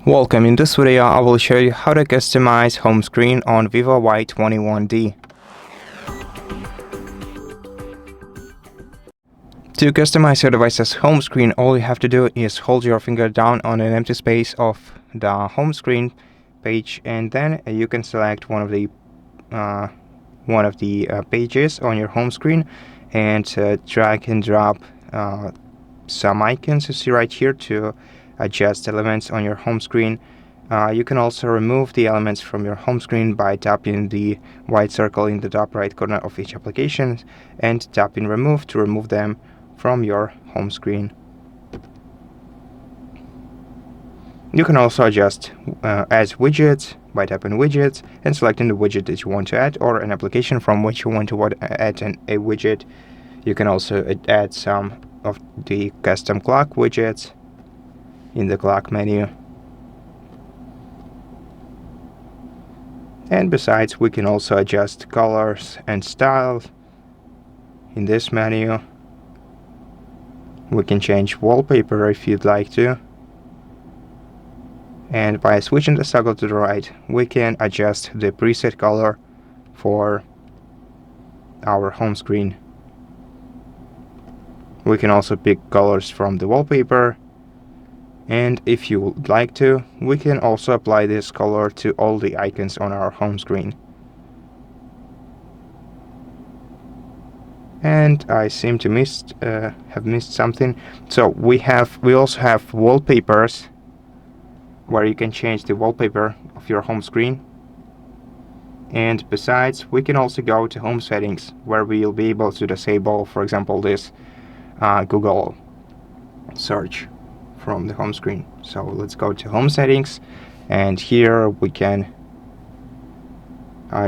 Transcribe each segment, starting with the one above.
Welcome. In this video, I will show you how to customize home screen on VIVO Y21D. To customize your device's home screen, all you have to do is hold your finger down on an empty space of the home screen page, and then you can select one of the pages on your home screen and drag and drop some icons you see right here to adjust elements on your home screen. You can also remove the elements from your home screen by tapping the white circle in the top right corner of each application and tapping remove to remove them from your home screen. You can also adjust add widgets by tapping widgets and selecting the widget that you want to add or an application from which you want to add a widget. You can also add some of the custom clock widgets in the clock menu. And besides, we can also adjust colors and styles in this menu. We can change wallpaper if you'd like to. And by switching the toggle to the right, we can adjust the preset color for our home screen. We can also pick colors from the wallpaper, and if you would like to, we can also apply this color to all the icons on our home screen. And I seem to have missed something. So we also have wallpapers, where you can change the wallpaper of your home screen. And besides, we can also go to home settings, where we'll be able to disable, for example, this Google search from the home screen. So let's go to home settings, and here we can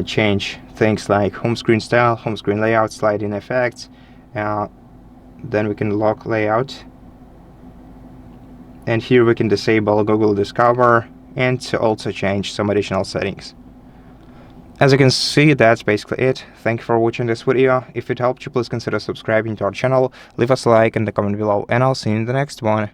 change things like home screen style, home screen layout, sliding effects. Then we can lock layout, and here we can disable Google Discover and to also change some additional settings. As you can see, that's basically it. Thank you for watching this video. If it helped you, please consider subscribing to our channel, leave us a like in the comment below, and I'll see you in the next one.